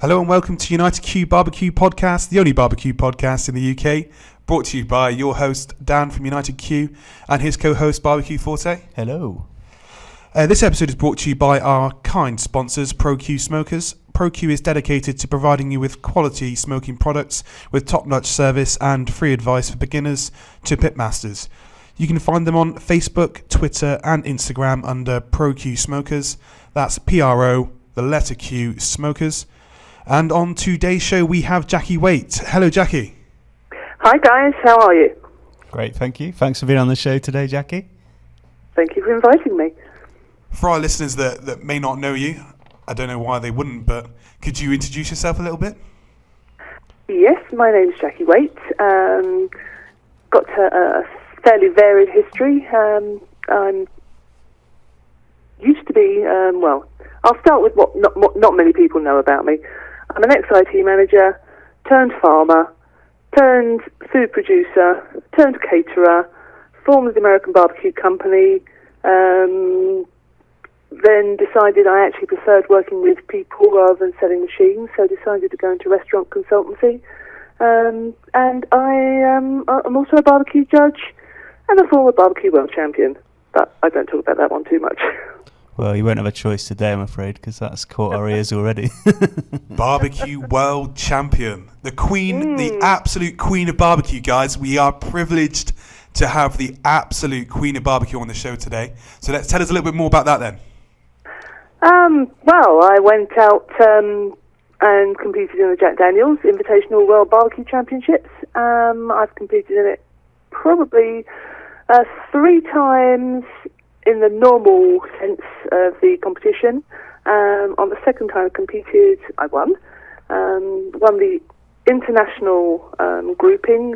Hello and welcome to UnitedQ BBQ podcast, the only barbecue podcast in the UK, brought to you by your host Dan from UnitedQ and his co-host BBQForte. Hello. This episode is brought to you by our kind sponsors, ProQ Smokers. ProQ is dedicated to providing you with quality smoking products with top-notch service and free advice for beginners to pitmasters. You can find them on Facebook, Twitter and Instagram under ProQ Smokers. That's P-R-O, the letter Q, Smokers. And on today's show, we have Jackie Waite. Hello, Jackie. Hi, guys. How are you? Great, thank you. Thanks for being on the show today, Jackie. Thank you for inviting me. For our listeners that may not know you, I don't know why they wouldn't, but could you introduce yourself a little bit? Yes, my name's Jackie Waite. Got a fairly varied history. I'm used to be, I'll start with what not many people know about me. I'm an ex-IT manager, turned farmer, turned food producer, turned caterer, formed the American Barbecue Company, then decided I actually preferred working with people rather than selling machines, so decided to go into restaurant consultancy. And I'm also a barbecue judge and a former barbecue world champion, but I don't talk about that one too much. Well, you won't have a choice today, I'm afraid, because that's caught our ears already. Barbecue world champion. The queen, the absolute queen of barbecue, guys. We are privileged to have the absolute queen of barbecue on the show today. So let's tell us a little bit more about that then. Well, I went out and competed in the Jack Daniels Invitational World Barbecue Championships. I've competed in it probably 3 times in the normal sense of the competition. On the second time I competed, I won. Won the international grouping,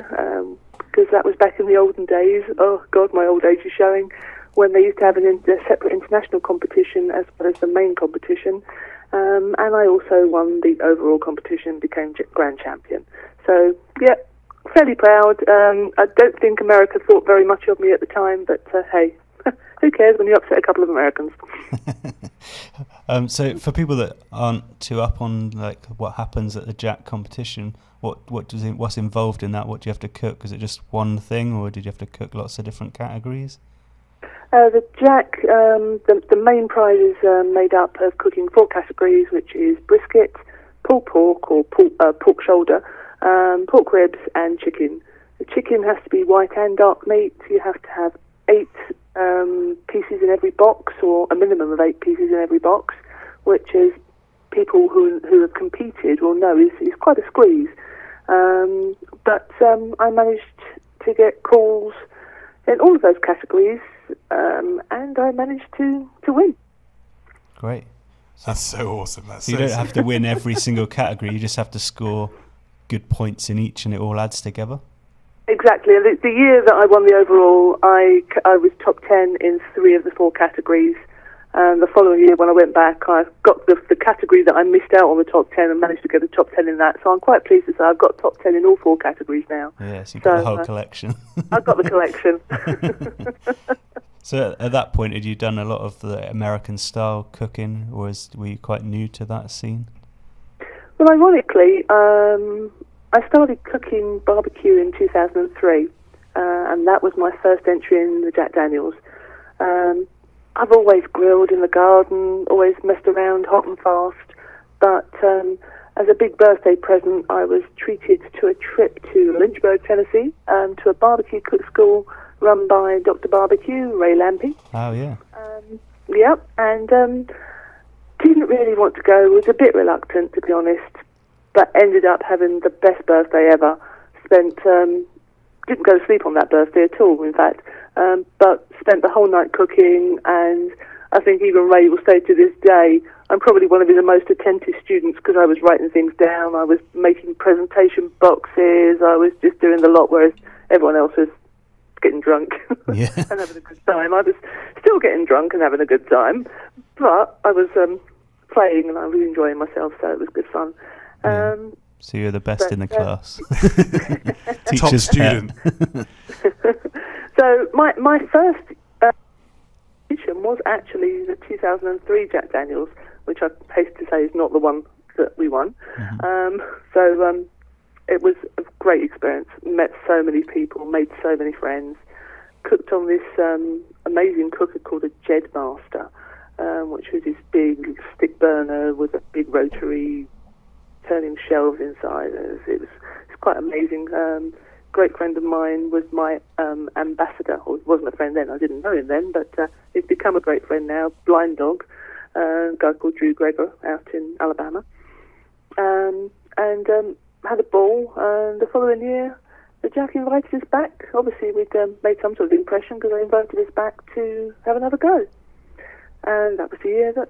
because that was back in the olden days. Oh, God, my old age is showing. When they used to have a separate international competition as well as the main competition. And I also won the overall competition, became grand champion. So, yeah, fairly proud. I don't think America thought very much of me at the time, but hey, who cares when you upset a couple of Americans? So for people that aren't too up on like what happens at the Jack competition, what's involved in that? What do you have to cook? Is it just one thing, or did you have to cook lots of different categories? The Jack, the main prize is made up of cooking 4 categories, which is brisket, pulled pork or pork shoulder, pork ribs, and chicken. The chicken has to be white and dark meat. You have to have 8 pieces in every box, or a minimum of 8 pieces in every box, which is people who have competed will know is quite a squeeze. But I managed to get calls in all of those categories, and I managed to win. Great. That's so awesome. You don't have to win every single category, you just have to score good points in each and it all adds together. Exactly. The year that I won the overall, I was top 10 in 3 of the 4 categories. The following year, when I went back, I got the category that I missed out on the top 10 and managed to get the top 10 in that. So I'm quite pleased to say I've got top 10 in all 4 categories now. Yes, you've got the whole collection. I've got the collection. So at that point, had you done a lot of the American-style cooking, or were you quite new to that scene? Well, ironically, I started cooking barbecue in 2003, and that was my first entry in the Jack Daniels. I've always grilled in the garden, always messed around hot and fast, but as a big birthday present, I was treated to a trip to Lynchburg, Tennessee, to a barbecue cook school run by Dr. Barbecue, Ray Lampy. Oh, yeah. And didn't really want to go, was a bit reluctant, to be honest, but ended up having the best birthday ever. Didn't go to sleep on that birthday at all, in fact, but spent the whole night cooking, and I think even Ray will say to this day, I'm probably one of his most attentive students because I was writing things down, I was making presentation boxes, I was just doing the lot, whereas everyone else was getting drunk and having a good time. I was still getting drunk and having a good time, but I was playing and I was enjoying myself, so it was good fun. So you're the best in the class. Top student. So my first competition was actually the 2003 Jack Daniels, which I hasten to say is not the one that we won. So it was a great experience. Met so many people, made so many friends. Cooked on this amazing cooker called a Jed Master, which was this big stick burner with a big rotary turning shelves inside. It's quite amazing. Great friend of mine was my ambassador, or wasn't a friend then, I didn't know him then, but he's become a great friend now. Blind dog, a guy called Drew Gregor out in Alabama. And had a ball, and the following year the Jack invited us back. Obviously we'd made some sort of impression because they invited us back to have another go, and that was the year that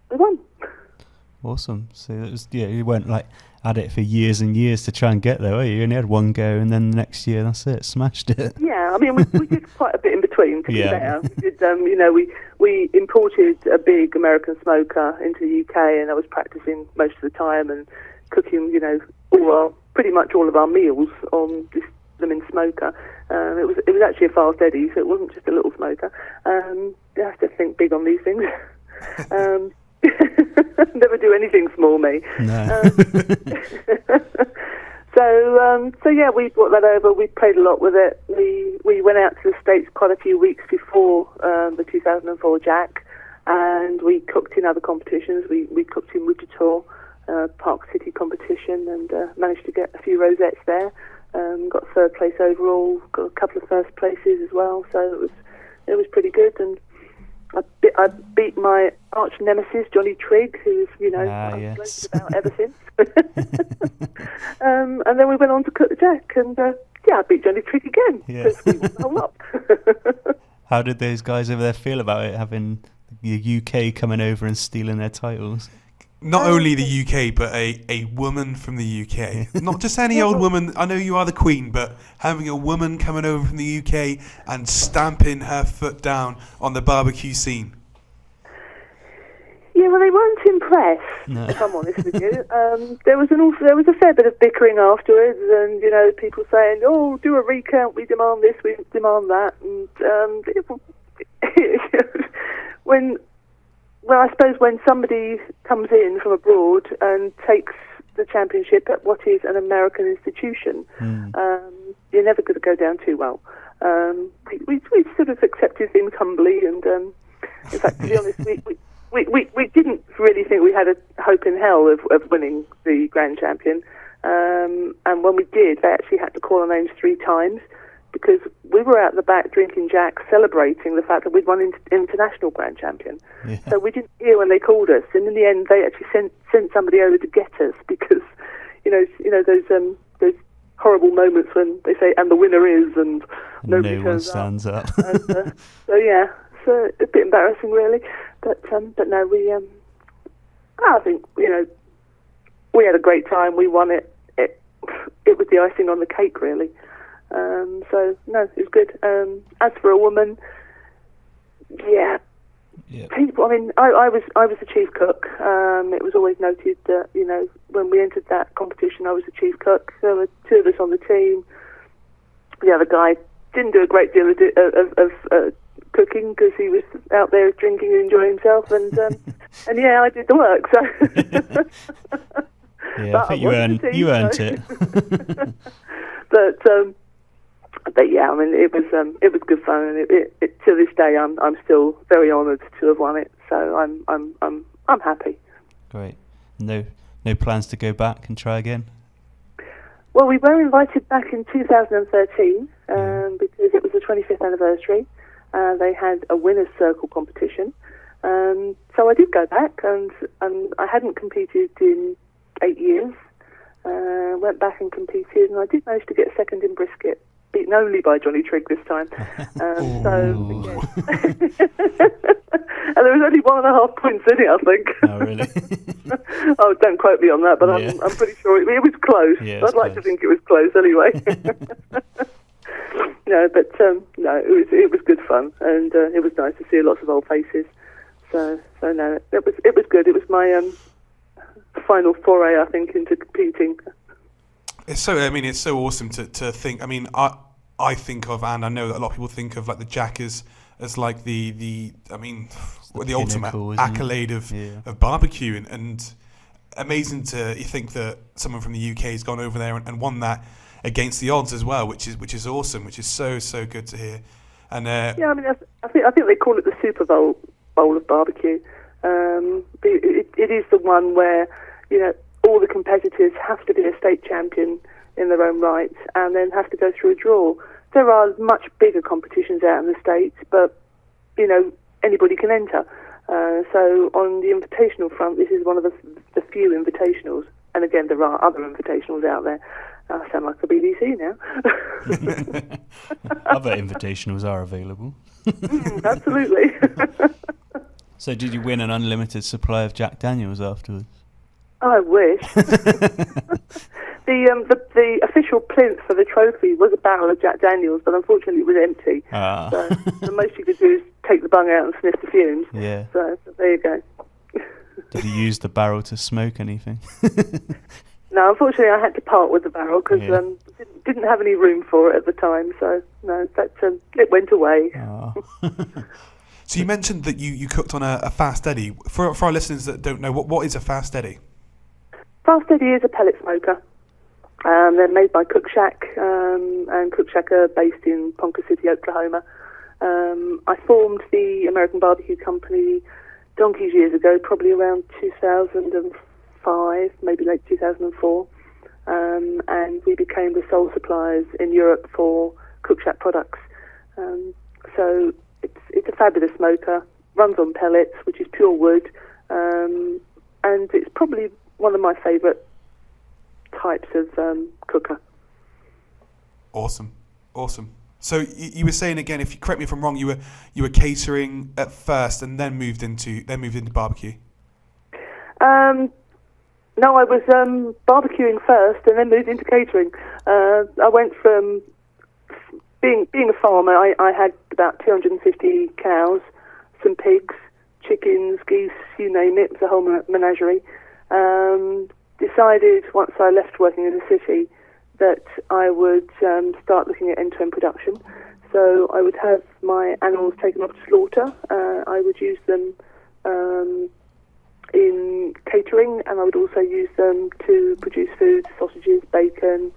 we won. Awesome. So it was, you weren't like at it for years and years to try and get there, were you? You only had one go, and then the next year, that's it, smashed it. Yeah, I mean, we did quite a bit in between, to be fair. Yeah. We did, we imported a big American smoker into the UK, and I was practicing most of the time and cooking, pretty much all of our meals on this blooming smoker. It was actually a fast Eddie, so it wasn't just a little smoker. You have to think big on these things. Never do anything small, me. No. So yeah, we brought that over. We played a lot with it. We went out to the States quite a few weeks before the 2004 Jack, and we cooked in other competitions. We cooked in Wichita, Park City competition, and managed to get a few rosettes there. Got third place overall. Got a couple of first places as well. So it was pretty good. And I beat my arch nemesis Johnny Trigg, who's I've yes. about ever since. And then we went on to cook the Jack, and I beat Johnny Trigg again. Yeah. We won the whole lot. How did those guys over there feel about it, having the UK coming over and stealing their titles? Not only the UK, but a woman from the UK. Not just any old woman. I know you are the Queen, but having a woman coming over from the UK and stamping her foot down on the barbecue scene. Yeah, well, they weren't impressed, No. if I'm honest with you. There was a fair bit of bickering afterwards, and people saying, "Oh, do a recount. We demand this. We demand that." And Well, I suppose when somebody comes in from abroad and takes the championship at what is an American institution, you're never going to go down too well. We sort of accepted things humbly, and in fact, to be honest, we didn't really think we had a hope in hell of winning the Grand Champion. And when we did, they actually had to call our names 3 times, because we were out the back drinking Jack, celebrating the fact that we'd won international Grand Champion. Yeah. So we didn't hear when they called us, and in the end, they actually sent somebody over to get us, because those horrible moments when they say "and the winner is," and nobody no one turns stands up. And, so yeah, it's a bit embarrassing, really. But no, I think we had a great time. We won it. It was the icing on the cake, really. So no, it was good. As for a woman, yeah. People. I mean, I was the chief cook. It was always noted that when we entered that competition, I was the chief cook. There were 2 of us on the team. The other guy didn't do a great deal of cooking because he was out there drinking and enjoying himself, and yeah, I did the work. So yeah, I think you earned it. But yeah, I mean, it was good fun, and it to this day, I'm still very honoured to have won it. So I'm happy. Great. No plans to go back and try again? Well, we were invited back in 2013 because it was the 25th anniversary. They had a winners' circle competition, so I did go back, and I hadn't competed in 8 years. Went back and competed, and I did manage to get second in brisket, beaten only by Johnny Trigg this time. So, yeah. And there was only 1.5 points in it, I think. Oh, really? Oh, don't quote me on that, but Yeah. I'm pretty sure it was close. Yeah, I'd like to think it was close anyway. No, it was good fun, and it was nice to see lots of old faces. So no, it was good. It was my final foray, I think, into competing. It's so awesome to think. I mean, I think of, and I know that a lot of people think of, like the Jack as like the ultimate pinnacle, isn't it? accolade of barbecue, and amazing to you think that someone from the UK has gone over there and won that against the odds as well, which is awesome, which is so good to hear. And yeah, I mean, I think they call it the Super Bowl of barbecue. It is the one where all the competitors have to be a state champion in their own right, and then have to go through a draw. There are much bigger competitions out in the States, but anybody can enter. So on the invitational front, this is one of the few invitationals. And again, there are other invitationals out there. I sound like a BBC now. Other invitationals are available. Absolutely. So did you win an unlimited supply of Jack Daniels afterwards? I wish. The official plinth for the trophy was a barrel of Jack Daniels, but unfortunately it was empty. So the most you could do is take the bung out and sniff the fumes. Yeah. So there you go. Did you use the barrel to smoke anything? No, unfortunately I had to part with the barrel because didn't have any room for it at the time. So no, it went away. So you mentioned that you cooked on a Fast Eddie. For our listeners that don't know, what is a Fast Eddie? Fast Eddie is a pellet smoker. They're made by Cook Shack, and Cook Shack are based in Ponca City, Oklahoma. I formed the American Barbecue Company donkeys years ago, probably around 2005, maybe late 2004, and we became the sole suppliers in Europe for Cook Shack products. So it's a fabulous smoker, runs on pellets, which is pure wood, and it's probably one of my favourite types of cooker. Awesome. So you were saying again, if you correct me if I'm wrong, you were catering at first and then moved into barbecue. No, I was barbecuing first and then moved into catering. I went from being a farmer. I had about 250 cows, some pigs, chickens, geese, you name it. It was a whole menagerie. Decided once I left working in the city that I would start looking at end-to-end production. So I would have my animals taken off to slaughter. I would use them in catering, and I would also use them to produce foods, sausages, bacon,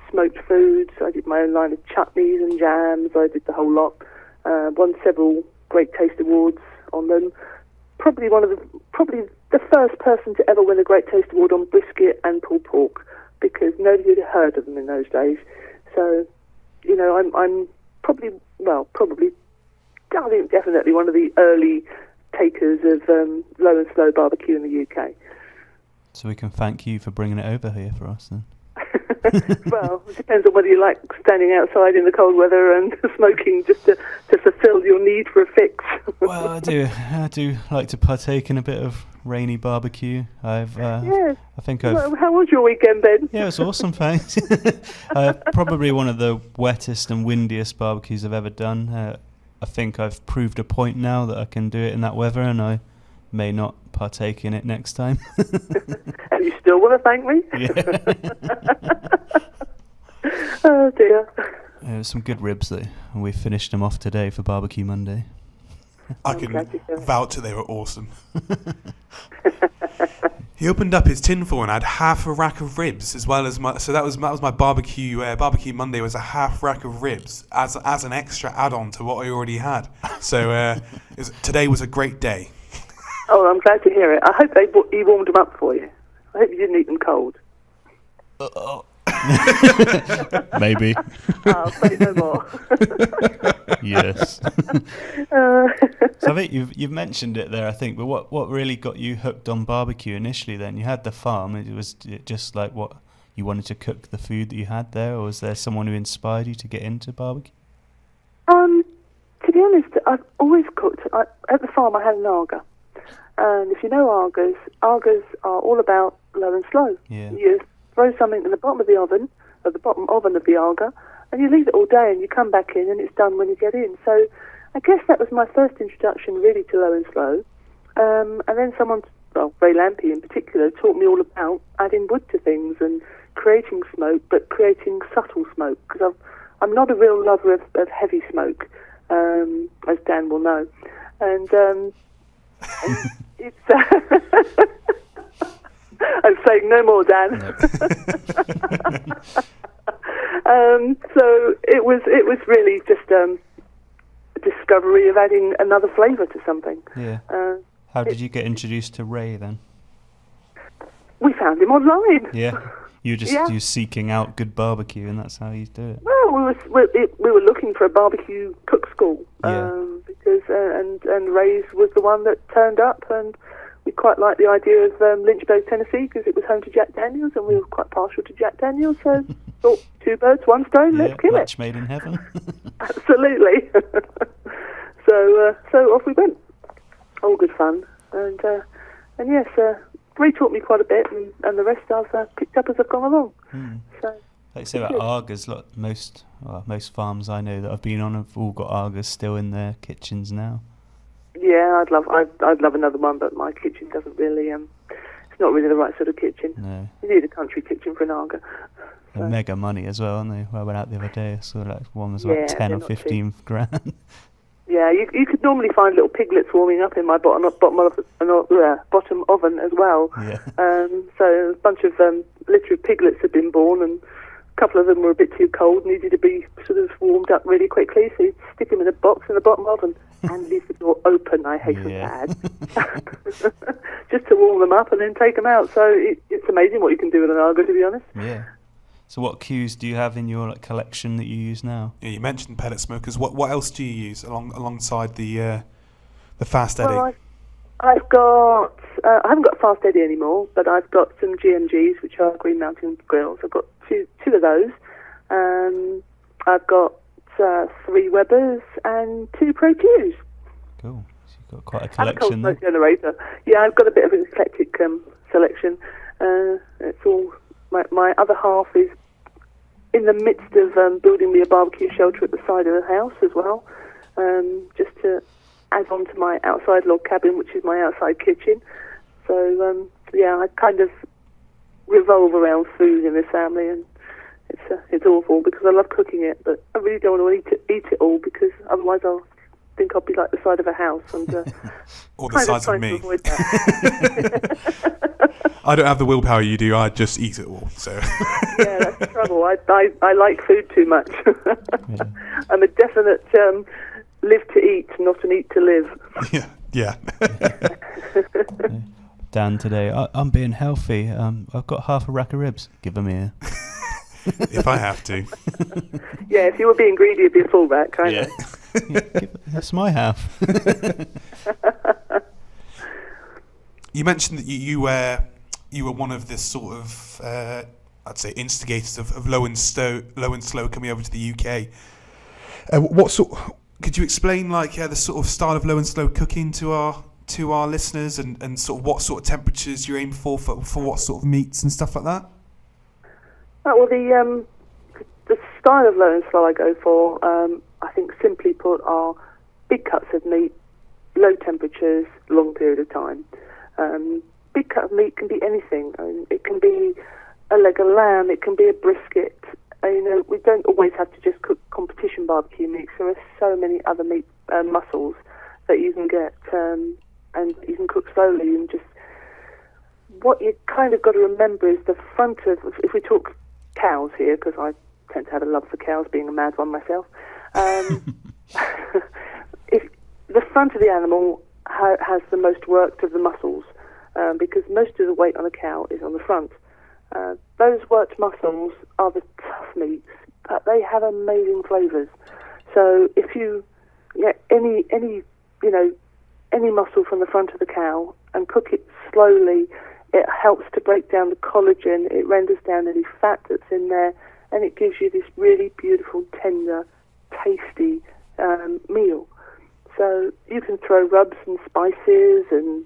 smoked foods. I did my own line of chutneys and jams. I did the whole lot. Won several Great Taste Awards on them. Probably the first person to ever win a Great Taste Award on brisket and pulled pork, because nobody had heard of them in those days. So, I'm probably, I think definitely one of the early takers of low and slow barbecue in the UK. So we can thank you for bringing it over here for us then. Well, it depends on whether you like standing outside in the cold weather and smoking just to fulfil your need for a fix. Well, I do like to partake in a bit of rainy barbecue. Yes. I think I've... How was your weekend, Ben? Yeah, it was awesome, thanks. Probably one of the wettest and windiest barbecues I've ever done. I think I've proved a point now that I can do it in that weather, and I may not partake in it next time. And you still want to thank me? Yeah. Oh dear. There were some good ribs though, and we finished them off today for Barbecue Monday. I can vouch that they were awesome. He opened up his tinfoil and had half a rack of ribs, as well as that was my barbecue. Barbecue Monday was a half rack of ribs as an extra add-on to what I already had. So today was a great day. Oh, I'm glad to hear it. I hope he warmed them up for you. I hope you didn't eat them cold. Maybe. I'll say no more. Yes. So I think you've mentioned it there, I think, but what really got you hooked on barbecue initially then? You had the farm. It was just like what you wanted to cook the food that you had there, or was there someone who inspired you to get into barbecue? To be honest, I've always cooked. At the farm I had an Arga. And if you know Argas are all about low and slow. Yeah. You throw something in the bottom of the oven, at the bottom oven of the Arga, and you leave it all day and you come back in and it's done when you get in. So I guess that was my first introduction really to low and slow. And then someone, Ray Lampy in particular, taught me all about adding wood to things and creating smoke, but creating subtle smoke, because I'm not a real lover of heavy smoke, as Dan will know. And it's saying no more, Dan. Nope. So it was really just a discovery of adding another flavour to something. Yeah. How did you get introduced to Ray then? We found him online. Yeah. You're seeking out good barbecue, and that's how you do it. Well, we were looking for a barbecue cook school, because and Ray's was the one that turned up, and we quite liked the idea of Lynchburg, Tennessee, because it was home to Jack Daniels, and we were quite partial to Jack Daniels. So thought, 2 birds, 1 stone, let's kill match it. made in heaven. Absolutely. So off we went. All good fun, and yes. Ray taught me quite a bit, and the rest I've picked up as I've gone along. So, like you say about Argas, most farms I know that I've been on have all got Argas still in their kitchens now. Yeah, I'd love another one, but my kitchen doesn't really. It's not really the right sort of kitchen. No. You need a country kitchen for an Arga. They're mega money as well, aren't they? Well, I went out the other day, I saw like one was like 10 or 15 grand. Yeah, you could normally find little piglets warming up in my bottom oven as well. Yeah. So a bunch of litter of piglets had been born, and a couple of them were a bit too cold, needed to be sort of warmed up really quickly. So you'd stick them in a box in the bottom oven and leave the door open. I hate to add, just to warm them up and then take them out. So it's amazing what you can do with an Arga, to be honest. Yeah. So what cues do you have in your collection that you use now? Yeah, you mentioned pellet smokers. What else do you use alongside the Fast Eddy? Well, I've got I haven't got Fast Eddy anymore, but I've got some GMGs, which are Green Mountain grills. I've got two of those. I've got 3 Webers and 2 Pro Qs. Cool. So you've got quite a collection. And a cold smoke generator. Yeah, I've got a bit of an eclectic selection. It's all my other half is in the midst of building me a barbecue shelter at the side of the house as well, just to add on to my outside log cabin, which is my outside kitchen. So, I kind of revolve around food in this family, and it's awful because I love cooking it, but I really don't want to eat it all, because otherwise I'll think I'll be like the side of a house, and or the size of me. To avoid that. I don't have the willpower you do. I just eat it all. So yeah, that's the trouble. I like food too much. Yeah. I'm a definite live to eat, not an eat to live. Yeah. Dan, today I'm being healthy. I've got half a rack of ribs. Give them here. If I have to. Yeah, if you were being greedy, it'd be a full rack, kind of. That's my half. You mentioned that you were one of the sort of I'd say instigators of low and slow coming over to the UK. Could you explain the sort of style of low and slow cooking to our listeners, and sort of what sort of temperatures you aim for what sort of meats and stuff like that? Well, the style of low and slow I go for, I think simply put, are big cuts of meat, low temperatures, long period of time. Big cut of meat can be anything. I mean, it can be a leg of lamb, it can be a brisket. We don't always have to just cook competition barbecue meats. There are so many other meat muscles that you can get, and you can cook slowly. And just what you kind of got to remember is the front of, if we talk cows here, because I tend to have a love for cows, being a mad one myself. If the front of the animal has the most worked of the muscles, because most of the weight on a cow is on the front. Those worked muscles are the tough meats, but they have amazing flavours. So if you get any muscle from the front of the cow and cook it slowly, it helps to break down the collagen, it renders down any fat that's in there, and it gives you this really beautiful, tender, tasty meal. So you can throw rubs and spices and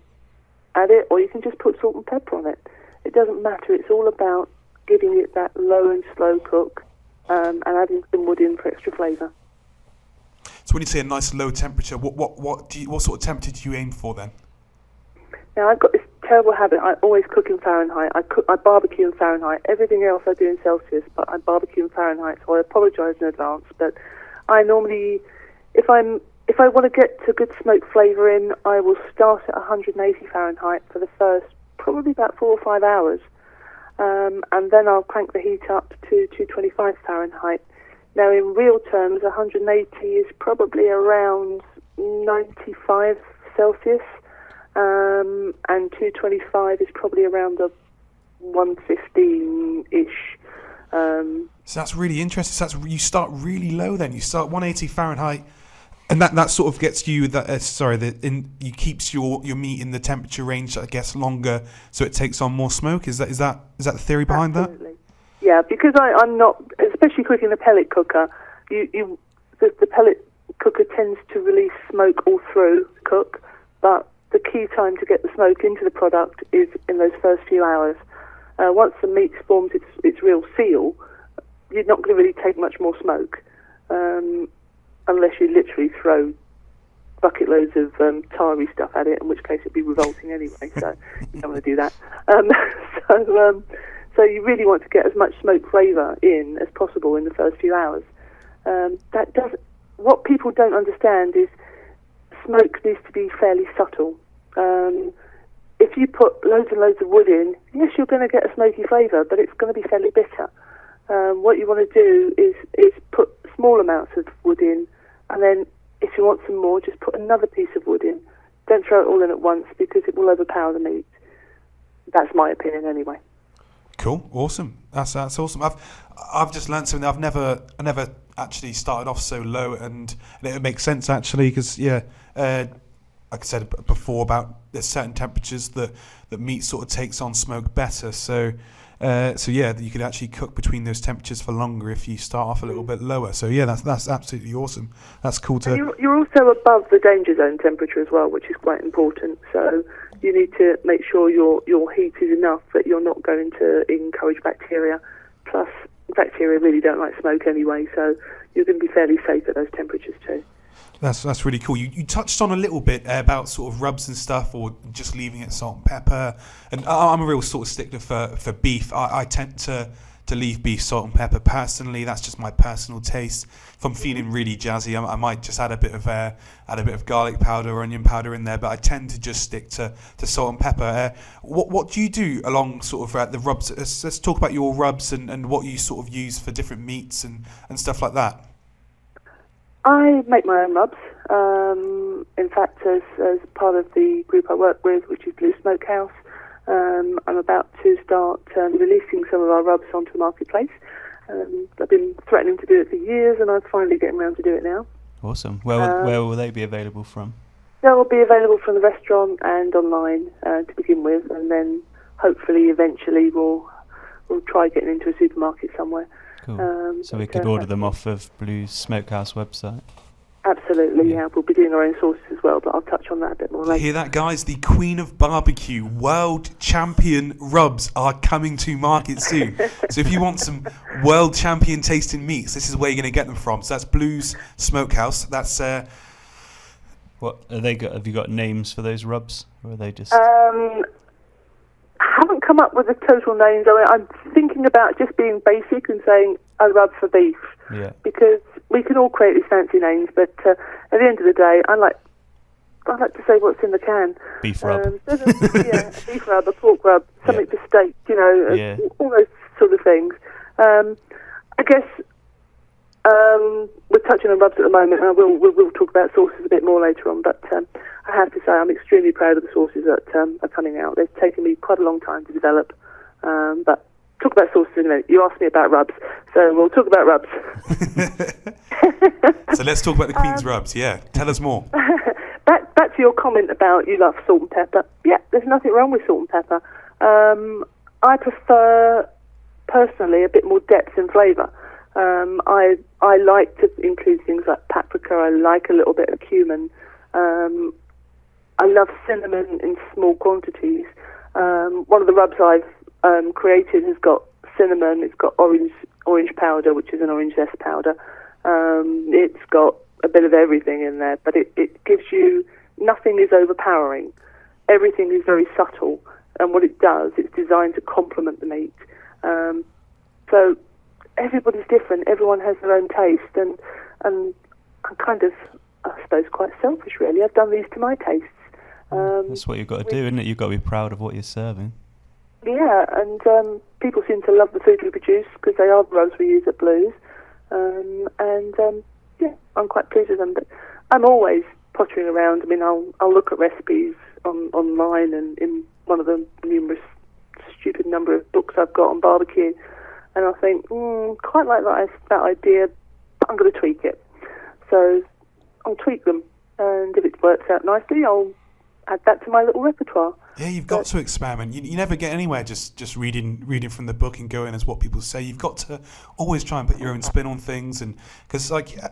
add it, or you can just put salt and pepper on it. It doesn't matter. It's all about giving it that low and slow cook, and adding some wood in for extra flavour. So when you say a nice low temperature, what sort of temperature do you aim for then? Now I've got this terrible habit. I always cook in Fahrenheit. I barbecue in Fahrenheit. Everything else I do in Celsius, but I barbecue in Fahrenheit. So I apologise in advance. But I normally, if I want to get a good smoke flavour in, I will start at 180 Fahrenheit for the first probably about 4 or 5 hours, and then I'll crank the heat up to 225 Fahrenheit. Now, in real terms, 180 is probably around 95 Celsius, and 225 is probably around a 115-ish. So that's really interesting. So you start really low then. You start 180 Fahrenheit, and that sort of gets you you keeps your meat in the temperature range, I guess, longer, so it takes on more smoke. Is that the theory behind Absolutely. That? Yeah, because I'm not, especially cooking a pellet cooker. The pellet cooker tends to release smoke all through the cook, but the key time to get the smoke into the product is in those first few hours. Once the meat forms its real seal, you're not going to really take much more smoke, unless you literally throw bucket loads of tarry stuff at it, in which case it'd be revolting anyway, so you don't want to do that. So you really want to get as much smoke flavour in as possible in the first few hours. What people don't understand is smoke needs to be fairly subtle. If you put loads and loads of wood in, yes, you're going to get a smoky flavour, but it's going to be fairly bitter. What you want to do is put small amounts of wood in, and then if you want some more, just put another piece of wood in. Don't throw it all in at once, because it will overpower the meat. That's my opinion anyway. Cool, awesome. That's awesome. I've just learned something. I never actually started off so low, and it makes sense actually, because like I said before, about there's certain temperatures that meat sort of takes on smoke better. So you could actually cook between those temperatures for longer if you start off a little bit lower. So yeah, that's absolutely awesome. That's cool to. You're also above the danger zone temperature as well, which is quite important. So you need to make sure your heat is enough that you're not going to encourage bacteria. Plus, bacteria really don't like smoke anyway, so you're going to be fairly safe at those temperatures too. That's really cool. You touched on a little bit about sort of rubs and stuff, or just leaving it salt and pepper. And I'm a real sort of stickler for beef. I tend to leave beef salt and pepper personally. That's just my personal taste. If I'm feeling really jazzy, I might just add a bit of garlic powder or onion powder in there. But I tend to just stick to salt and pepper. What do you do along sort of the rubs? Let's talk about your rubs and what you sort of use for different meats and stuff like that. I make my own rubs. In fact, as part of the group I work with, which is Blue Smokehouse, I'm about to start releasing some of our rubs onto the marketplace. I've been threatening to do it for years, and I'm finally getting around to do it now. Awesome. Where will they be available from? They'll be available from the restaurant and online to begin with, and then hopefully eventually we'll try getting into a supermarket somewhere. Cool. So we could order them off of Blue's Smokehouse website? Absolutely, yeah. We'll be doing our own sauces as well, but I'll touch on that a bit more later. Hear that, guys? The Queen of Barbecue World Champion rubs are coming to market soon. So if you want some World Champion tasting meats, this is where you're going to get them from. So that's Blue's Smokehouse. That's what are they got? Have you got names for those rubs, or are they just? I haven't come up with the total names. I'm thinking about just being basic and saying a rub for beef. Yeah. Because we can all create these fancy names, but at the end of the day, I like to say what's in the can. Beef rub. A beef rub, a pork rub, something for steak, all those sort of things. I guess we're touching on rubs at the moment, and we'll talk about sauces a bit more later on, but I have to say I'm extremely proud of the sauces that are coming out. They've taken me quite a long time to develop, but talk about sauces in a minute. You asked me about rubs, so we'll talk about rubs. So let's talk about the Queen's rubs. Yeah, tell us more. Back to your comment about you love salt and pepper. Yeah, there's nothing wrong with salt and pepper. I prefer, personally, a bit more depth and flavour. I like to include things like paprika. I like a little bit of cumin. I love cinnamon in small quantities. One of the rubs I've created has got cinnamon. It's got orange powder, which is an orange zest powder. It's got a bit of everything in there, but it gives you, nothing is overpowering. Everything is very subtle, and what it does, it's designed to complement the meat. So everybody's different. Everyone has their own taste, and I'm kind of, I suppose, quite selfish, really. I've done these to my tastes. That's what you've got to do, isn't it? You've got to be proud of what you're serving. Yeah, and people seem to love the food we produce because they are the rubs we use at Blues. Yeah, I'm quite pleased with them. But I'm always pottering around. I mean, I'll look at recipes online and in one of the numerous stupid number of books I've got on barbecue, and I'll think, quite like that idea, but I'm going to tweak it. So I'll tweak them, and if it works out nicely, I'll add that to my little repertoire. Yeah, you've got to experiment. You never get anywhere just reading from the book and going as what people say. You've got to always try and put your own spin on things, and because I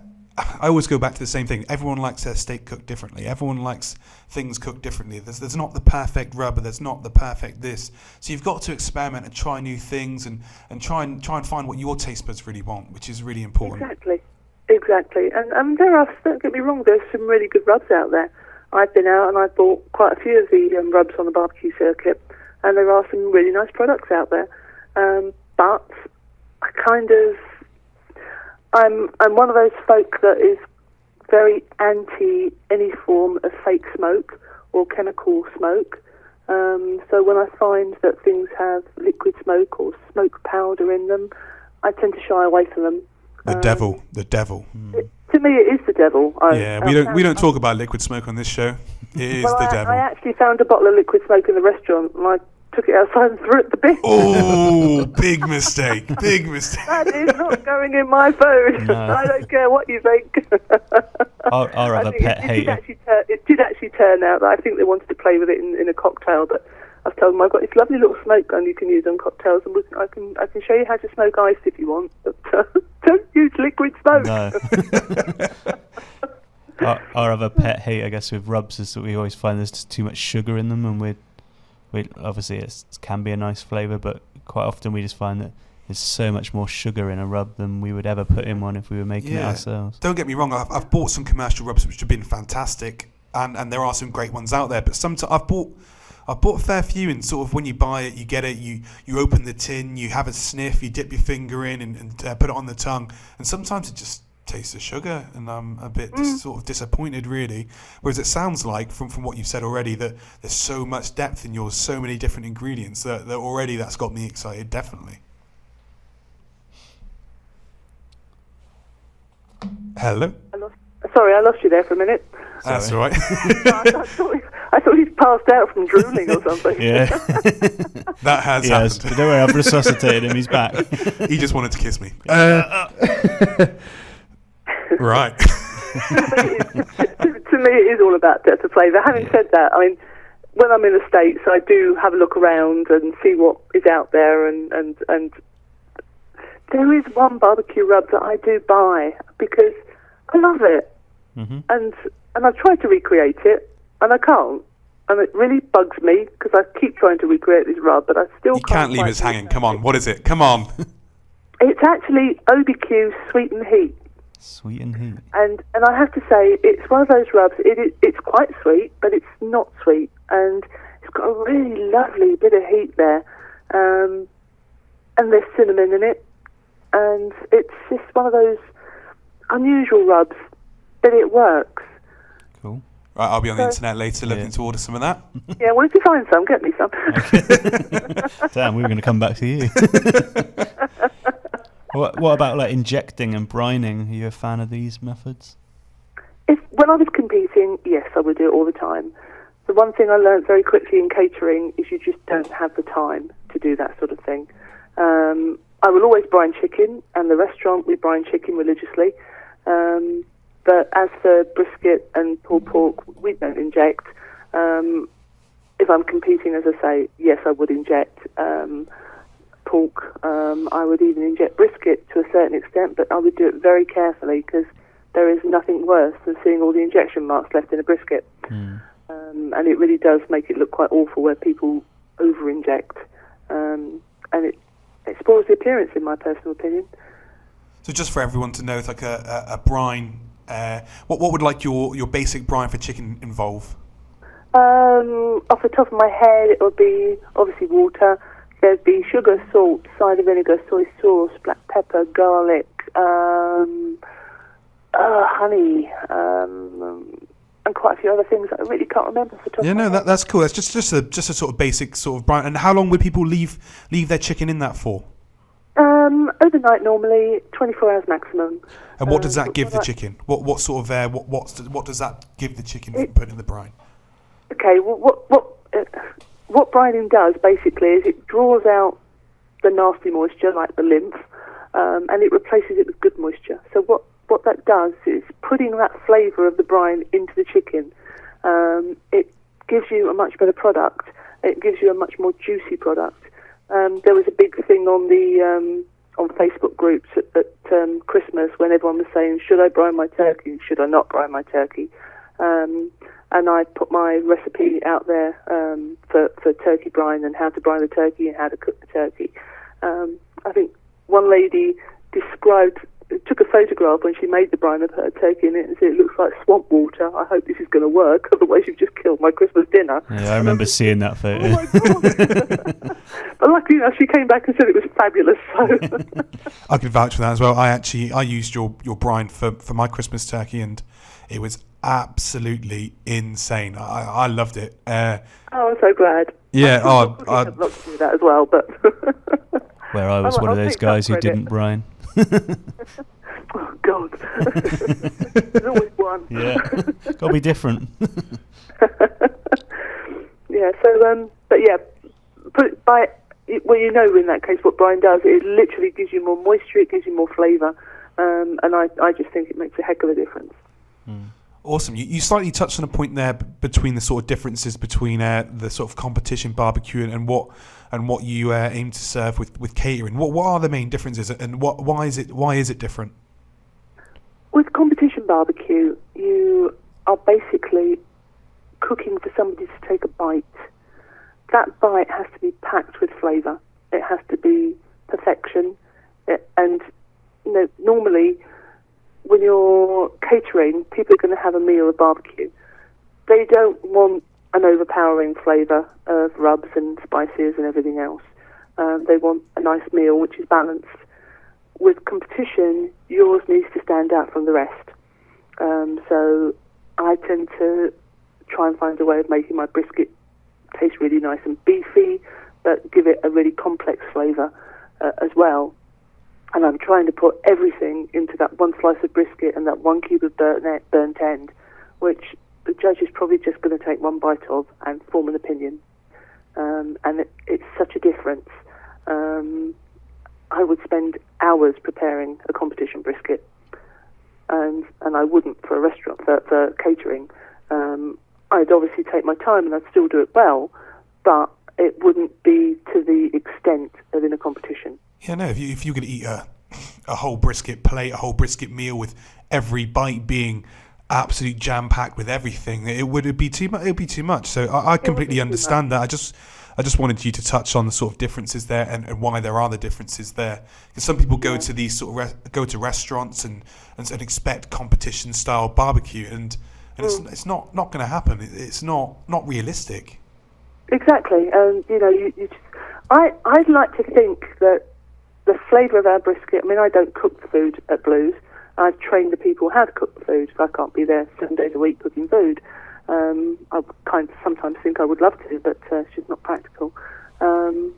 always go back to the same thing. Everyone likes their steak cooked differently. Everyone likes things cooked differently. There's not the perfect rub, there's not the perfect this. So you've got to experiment and try new things and try and find what your taste buds really want, which is really important. Exactly. And there are, don't get me wrong, there's some really good rubs out there. I've been out and I've bought quite a few of the rubs on the barbecue circuit, and there are some really nice products out there. But I kind of, I'm one of those folk that is very anti any form of fake smoke or chemical smoke. So when I find that things have liquid smoke or smoke powder in them, I tend to shy away from them. The devil. To me, it is the devil. We don't talk about liquid smoke on this show. It is the devil. I actually found a bottle of liquid smoke in the restaurant, and I took it outside and threw it at the bin. Oh, big mistake. Big mistake. That is not going in my food. No. I don't care what you think. I'll have a pet hater. It did actually turn out that I think they wanted to play with it in a cocktail, but I've told them I've got this lovely little smoke gun you can use on cocktails, and I can show you how to smoke ice if you want, but don't use liquid smoke. No. Our other pet hate, I guess, with rubs is that we always find there's just too much sugar in them, and we obviously it can be a nice flavour, but quite often we just find that there's so much more sugar in a rub than we would ever put in one if we were making it ourselves. Don't get me wrong, I've bought some commercial rubs which have been fantastic, and there are some great ones out there, but sometimes I've bought a fair few, and sort of when you buy it, you get it, you open the tin, you have a sniff, you dip your finger in and put it on the tongue, and sometimes it just tastes of sugar, and I'm a bit sort of disappointed, really. Whereas it sounds like, from what you've said already, that there's so much depth in yours, so many different ingredients, that already that's got me excited, definitely. Hello? Sorry, I lost you there for a minute. That's all right. I thought he'd passed out from drooling or something. Yeah. That has happened. But don't worry, I've resuscitated him, he's back. He just wanted to kiss me. Right. To me, it is all about depth of flavour. Having said that, I mean, when I'm in the States, I do have a look around and see what is out there, and there is one barbecue rub that I do buy because I love it, and I've tried to recreate it, and I can't, and it really bugs me because I keep trying to recreate this rub, but I still can't. You can't leave us hanging. Come on, what is it? Come on. It's actually BBQ Sweet and Heat. Sweet and heat. And I have to say, it's one of those rubs, it's quite sweet, but it's not sweet. And it's got a really lovely bit of heat there. And there's cinnamon in it. And it's just one of those unusual rubs, but it works. Cool. Right, I'll be on the internet later looking to order some of that. Yeah, well, if you find some, get me some. Okay. Damn, we were going to come back to you. What about like injecting and brining? Are you a fan of these methods? When I was competing, yes, I would do it all the time. The one thing I learned very quickly in catering is you just don't have the time to do that sort of thing. I will always brine chicken, and the restaurant we brine chicken religiously. But as for brisket and pulled pork, we don't inject. If I'm competing, as I say, yes, I would inject. Pork, I would even inject brisket to a certain extent, but I would do it very carefully because there is nothing worse than seeing all the injection marks left in a brisket. And it really does make it look quite awful where people over-inject. And it spoils the appearance, in my personal opinion. So just for everyone to know, it's like a brine. What would like your basic brine for chicken involve? Off the top of my head, it would be obviously water. There'd be sugar, salt, cider vinegar, soy sauce, black pepper, garlic, honey, quite a few other things that I really can't remember off the top of my head. That's cool. That's just a sort of basic sort of brine. And how long would people leave their chicken in that for? Overnight normally, 24 hours maximum. And what does that give the chicken? What sort of what does that give the chicken from putting in the brine? Okay, well, what brining does basically is it draws out the nasty moisture, like the lymph, and it replaces it with good moisture. So what that does is putting that flavour of the brine into the chicken. It gives you a much better product. It gives you a much more juicy product. There was a big thing on the on Facebook groups at Christmas when everyone was saying, should I brine my turkey? Should I not brine my turkey? And I put my recipe out there for turkey brine and how to brine the turkey and how to cook the turkey. I think one lady took a photograph when she made the brine of her turkey in it and said, it looks like swamp water. I hope this is going to work, otherwise you've just killed my Christmas dinner. Yeah, I remember seeing that photo. Oh my God. But luckily enough, she came back and said it was fabulous. So I can vouch for that as well. I used your brine for my Christmas turkey, and it was absolutely insane. I loved it. I'm so glad. Yeah, I'd love to do that as well, but where I was one of those guys who didn't brine. Oh God! There's always one. Yeah, got to be different. Yeah. So, but yeah, well, you know, in that case, what brine does, it literally gives you more moisture, it gives you more flavour, and I just think it makes a heck of a difference. Awesome. You slightly touched on a point there between the sort of differences between the sort of competition barbecue and what you aim to serve with catering. What are the main differences, and why is it different? With competition barbecue, you are basically cooking for somebody to take a bite. That bite has to be packed with flavour. It has to be perfection. And you know, normally, when you're catering, people are going to have a meal of barbecue. They don't want an overpowering flavour of rubs and spices and everything else. They want a nice meal which is balanced. With competition, yours needs to stand out from the rest. So I tend to try and find a way of making my brisket taste really nice and beefy, but give it a really complex flavour as well. And I'm trying to put everything into that one slice of brisket and that one cube of burnt end, which the judge is probably just going to take one bite of and form an opinion. And it's such a difference. I would spend hours preparing a competition brisket, and I wouldn't for a restaurant, for catering. I'd obviously take my time and I'd still do it well, but it wouldn't be to the extent of in a competition. Yeah, no, if you're going to eat a whole brisket plate, a whole brisket meal with every bite being absolute jam-packed with everything, it would be too much. It would be too much. So I completely understand that. I just wanted you to touch on the sort of differences there and why there are the differences there. Because some people go to these sort of go to restaurants and expect competition-style barbecue, and it's not going to happen. It's not realistic. Exactly. You know, I'd like to think that the flavour of our brisket, I mean, I don't cook the food at Blues. I've trained the people how to cook the food, so I can't be there 7 days a week cooking food. I kind of sometimes think I would love to, but it's just not practical. And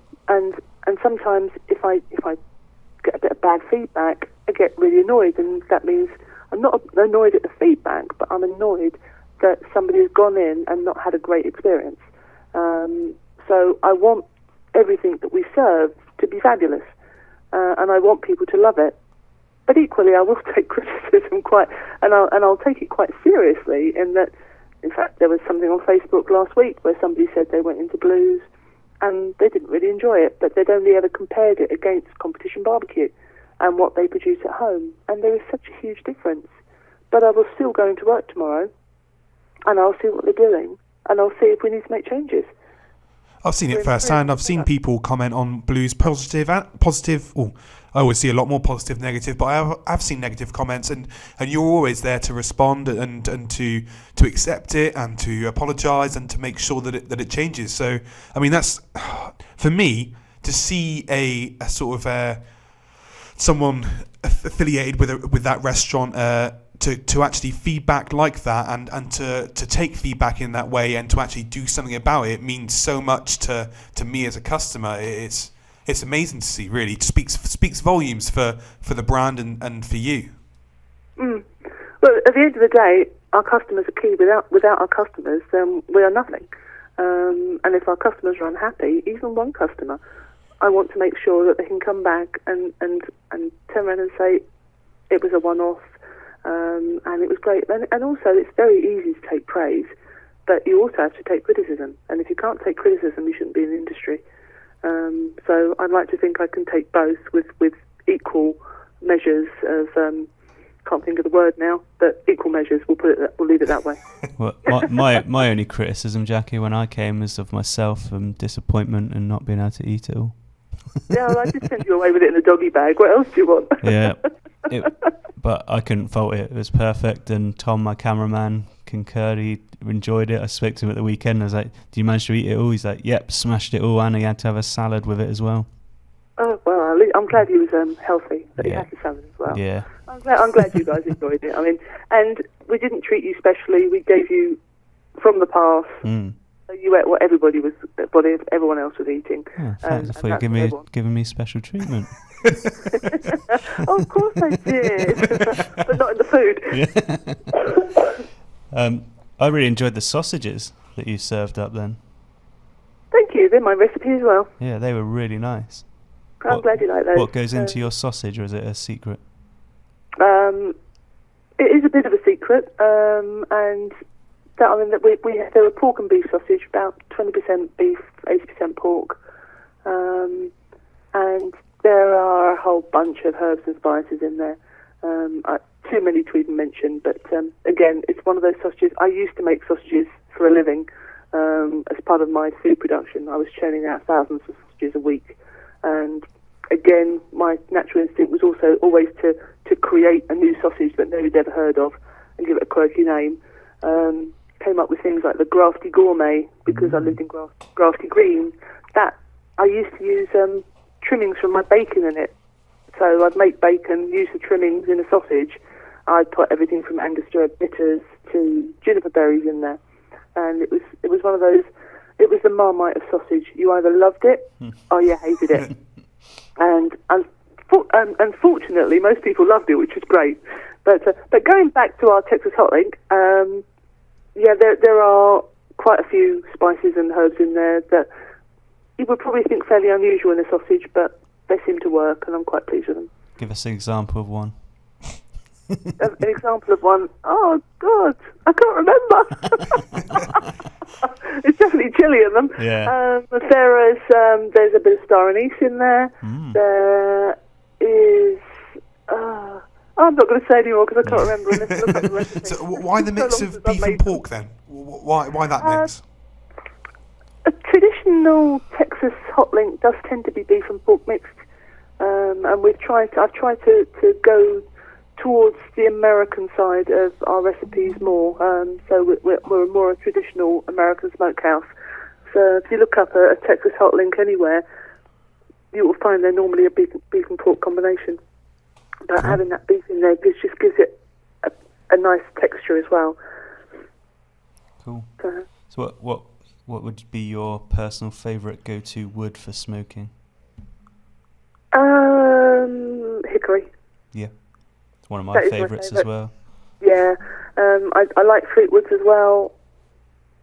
sometimes if I get a bit of bad feedback, I get really annoyed, and that means I'm not annoyed at the feedback, but I'm annoyed that somebody has gone in and not had a great experience. So I want everything that we serve to be fabulous, and I want people to love it. But equally, I will take criticism and I'll take it quite seriously. In that, in fact, there was something on Facebook last week where somebody said they went into Blues and they didn't really enjoy it, but they'd only ever compared it against competition barbecue and what they produce at home, and there is such a huge difference. But I will still go into work tomorrow, and I'll see what they're doing, and I'll see if we need to make changes. I've seen it firsthand. I've seen people comment on Blues positive. Oh, I always see a lot more positive, negative, but I've seen negative comments, and you're always there to respond and to accept it and to apologise and to make sure that it changes. So, I mean, that's for me to see a sort of someone affiliated with that restaurant to actually feedback like that and to take feedback in that way and to actually do something about it means so much to me as a customer. It's amazing to see, really. It speaks volumes for the brand and for you. Well, at the end of the day, our customers are key. Without our customers, we are nothing. And if our customers are unhappy, even one customer, I want to make sure that they can come back and turn around and say it was a one-off and it was great. And also, it's very easy to take praise, but you also have to take criticism. And if you can't take criticism, you shouldn't be in the industry. So I'd like to think I can take both with equal measures of can't think of the word now, but equal measures. We'll leave it that way. Well, my only criticism, Jackie, when I came, was of myself and disappointment and not being able to eat it all. Yeah, well, I just sent you away with it in a doggy bag. What else do you want? Yeah, but I couldn't fault it. It was perfect, and Tom, my cameraman, concurred. He enjoyed it. I spoke to him at the weekend. I was like, "Do you manage to eat it all?" He's like, "Yep, smashed it all," and he had to have a salad with it as well. Oh well, I'm glad he was healthy, but he had the salad as well. Yeah. I'm glad you guys enjoyed it. I mean, and we didn't treat you specially. We gave you from the past. So you ate what everyone else was eating. Oh, thanks. I thought you were giving me special treatment. Oh, of course I did, but not in the food. Yeah. I really enjoyed the sausages that you served up then. Thank you. They're my recipe as well. Yeah, they were really nice. I'm glad you like those. What goes into your sausage, or is it a secret? It is a bit of a secret, and that, I mean, that there were pork and beef sausage, about 20% beef, 80% pork, and there are a whole bunch of herbs and spices in there. Too many to even mention, but again, it's one of those sausages. I used to make sausages for a living as part of my food production. I was churning out thousands of sausages a week, and again, my natural instinct was also always to create a new sausage that nobody'd ever heard of and give it a quirky name. Came up with things like the Grafty Gourmet because I lived in Grafty Green. That I used to use trimmings from my bacon in it. So I'd make bacon, use the trimmings in a sausage. I'd put everything from Angostura bitters to juniper berries in there, and it was one of those. It was the Marmite of sausage. You either loved it or you hated it. And unfortunately, most people loved it, which was great. But going back to our Texas Hot Link, there are quite a few spices and herbs in there that you would probably think fairly unusual in a sausage, but they seem to work, and I'm quite pleased with them. Give us an example of one. An example of one? Oh, God, I can't remember. It's definitely chili in them. Yeah. There's a bit of star anise in there. There is... I'm not going to say anymore because I can't remember. Unless I look up the recipe. So why the mix of beef and pork then? Why that mix? A traditional Texas hot link does tend to be beef and pork mixed, and I've tried to go towards the American side of our recipes more. So we're more a traditional American smokehouse. So if you look up a Texas hot link anywhere, you will find they're normally a beef and pork combination. But having that beef in there just gives it a nice texture as well. Cool. So what would be your personal favourite go-to wood for smoking? Hickory. Yeah, it's one of my favourites as well. Yeah, I like fruit woods as well.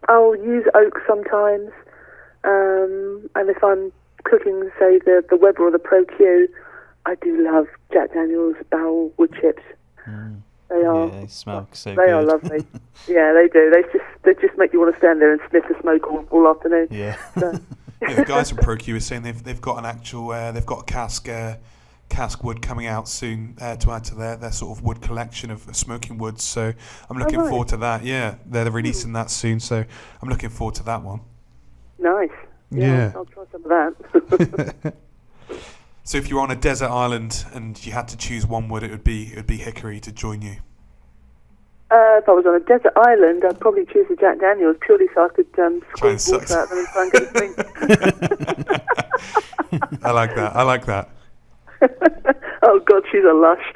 I'll use oak sometimes, and if I'm cooking, say, the Weber or the Pro Q, I do love Jack Daniel's barrel wood chips. They are. Yeah, they smell so good. They are lovely. Yeah, they do. They just make you want to stand there and sniff the smoke all afternoon. Yeah. So. Yeah, the guys from Pro Q are saying they've got an actual they've got a cask wood coming out soon to add to their sort of wood collection of smoking woods. So I'm looking forward to that. Yeah, they're releasing that soon. So I'm looking forward to that one. Nice. Yeah. I'll try some of that. So if you were on a desert island and you had to choose one wood, it would be hickory to join you. If I was on a desert island, I'd probably choose the Jack Daniel's purely so I could squeeze water out of them and try and get a drink. I like that. Oh God, she's a lush.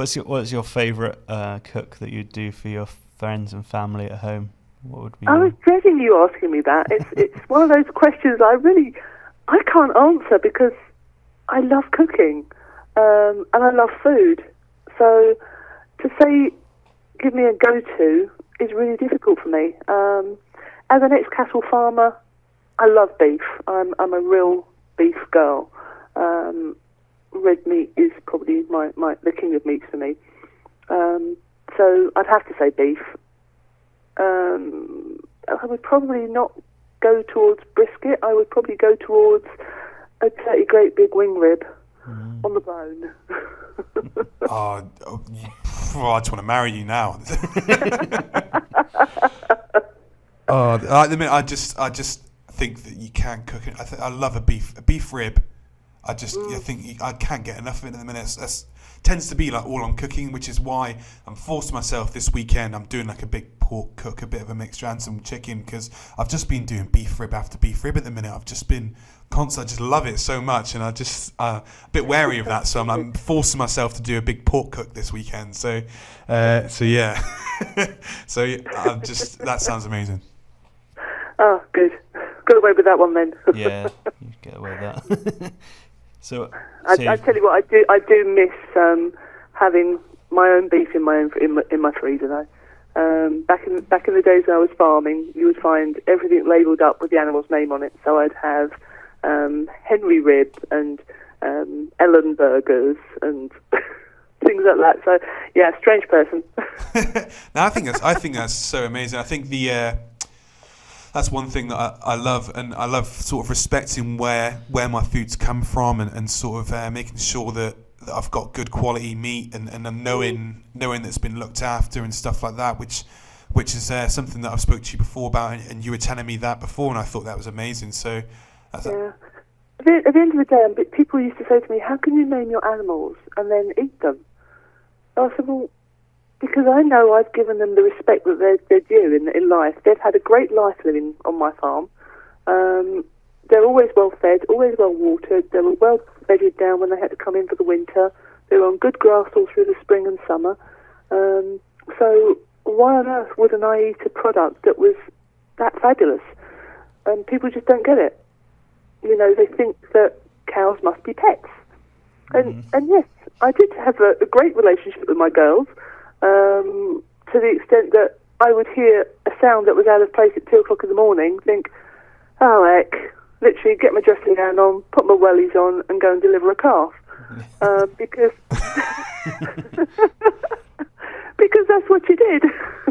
So what's your favourite cook that you do for your friends and family at home? What would be? I was dreading you asking me that. It's one of those questions I can't answer because I love cooking and I love food. So to say give me a go-to is really difficult for me. As an ex-cattle farmer, I love beef. I'm a real beef girl. Red meat is probably the king of meats for me. So I'd have to say beef. I would probably not go towards brisket. I would probably go towards a dirty, great big wing rib on the bone. I just want to marry you now. I just think that you can cook it. I love a beef rib. I think I can't get enough of it at the minute. That's tends to be like all I'm cooking, which is why I'm forced myself this weekend. I'm doing like a big pork cook, a bit of a mixture and some chicken, because I've just been doing beef rib after beef rib at the minute. I've just been constant. I just love it so much, and I just a bit wary of that. So I'm forcing myself to do a big pork cook this weekend. So yeah, so I'm just that sounds amazing. Oh, good. Got away with that one then. Yeah, you get away with that. So I tell you what, I do miss having my own beef in my freezer though. Back in the days when I was farming, you would find everything labelled up with the animal's name on it. So I'd have Henry rib and Ellen burgers and things like that. So yeah, strange person. No, I think that's so amazing. I think that's one thing that I love, and I love sort of respecting where my food's come from, and sort of making sure that I've got good quality meat, and knowing that it's been looked after and stuff like that, which is something that I've spoke to you before about, and you were telling me that before, and I thought that was amazing. So At the end of the day, people used to say to me, "How can you name your animals and then eat them?" I said, "Well, because I know I've given them the respect that they're due in life. They've had a great life living on my farm. They're always well fed, always well watered. They were well bedded down when they had to come in for the winter. They were on good grass all through the spring and summer. So why on earth wouldn't I eat a product that was that fabulous?" And people just don't get it. You know, they think that cows must be pets. And yes, I did have a great relationship with my girls, to the extent that I would hear a sound that was out of place at 2 o'clock in the morning, think, "Oh heck," literally get my dressing gown on, put my wellies on and go and deliver a calf. Because because that's what you did.